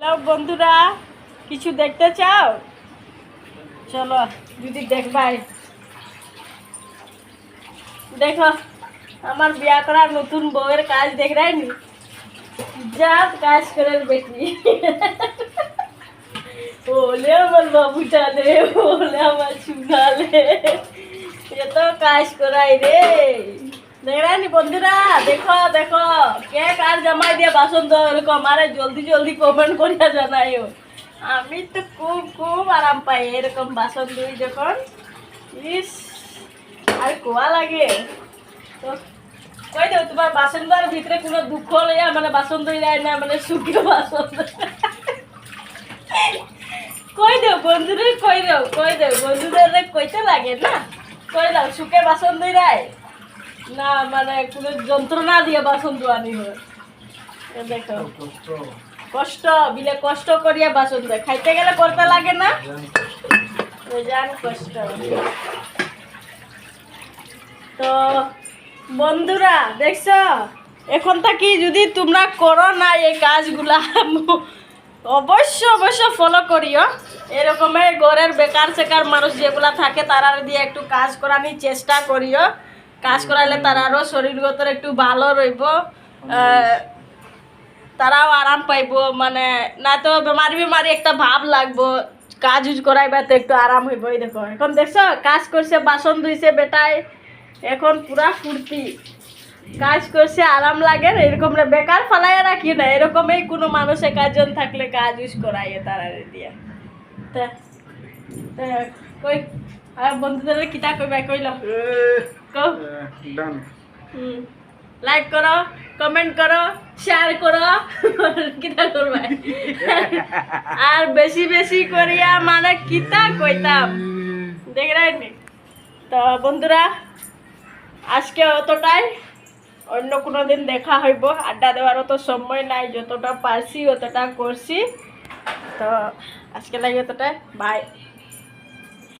Hello বন্ধুরা, কিছু দেখতে চাও? চলো যদি দেখবাই। দেখো আমার বিয়া করার নতুন বউয়ের কাজ দেখ রাইনি, যা কাজ করে বেটি। ওলে আমার বাবুটা রে, ওলে আমার চুনালে, এত কাজ করাই রে। দেখ রাইনি বন্ধুরা, দেখো দেখো কে কার জামাই দিয়ে বাসন ধো এরকম, আরে জলদি জলদি কমেন্ট করিয়া জানাইও। আমি তো খুব খুব আরাম পাই এরকম বাসন ধুই যখন। ইস, আর কোয়া লাগে তো। কই দেও তোমার বাসন ধোয়ার ভিতরে কোনো দুঃখ লইয়া মানে বাসন ধুই যায় না, মানে শুকিয়ে বাসন কই দেও বন্ধুদের, কই দেও বন্ধুদের কইতে লাগে না, কই দাও শুকে বাসন ধুই যায় না, মানে কোনো যন্ত্রণা দিয়ে বাসন ধোয়ানি হয়। দেখো কষ্ট বিলে কষ্ট করিয়া বাসন ধোয়, খাইতে গেলে করতে লাগে না, জান কষ্ট। তো বন্ধুরা দেখছো, এখন থাকি যদি তোমরা করো না এই কাজগুলা, অবশ্য অবশ্য ফলো করিও। এরকমের ঘরের বেকার সেকার মানুষ যেগুলা থাকে তারা দিয়ে একটু কাজ করানোর চেষ্টা করিও। কাজ করাইলে তারারও শরীরগত একটু ভালো রইব, তারাও আরাম পাইব, মানে না তো বেমারি বেমারি একটা ভাব লাগবো। কাজ উজ করাইবা তো একটু আরাম হইব। এই দেখো এখন দেখছো কাজ করছে, বাসন ধুইছে বেটায়, এখন পুরা ফুর্তি কাজ করছে, আরাম লাগে। এরকম বেকার ফালাইয়া রাখি না, এরকমই কোনো মানুষের কাজজন থাকলে কাজ উজ করাইয়ে তারা দিয়া। তা কই আর বন্ধুদের কিতা কইবা কইল কও। লাইক করো, কমেন্ট করো, শেয়ার করো, কিতা করবা আর বেশি বেশি করিয়া মানে কিতা কইতাম দেখ রাইনি। তো বন্ধুরা আজকে অতটাই, অন্য কোনো দিন দেখা হইব। আড্ডা দেওয়ারও তো সময় নাই, যতটা পারছি অতটা করছি। তো আজকে লাগে অতটাই, বাই।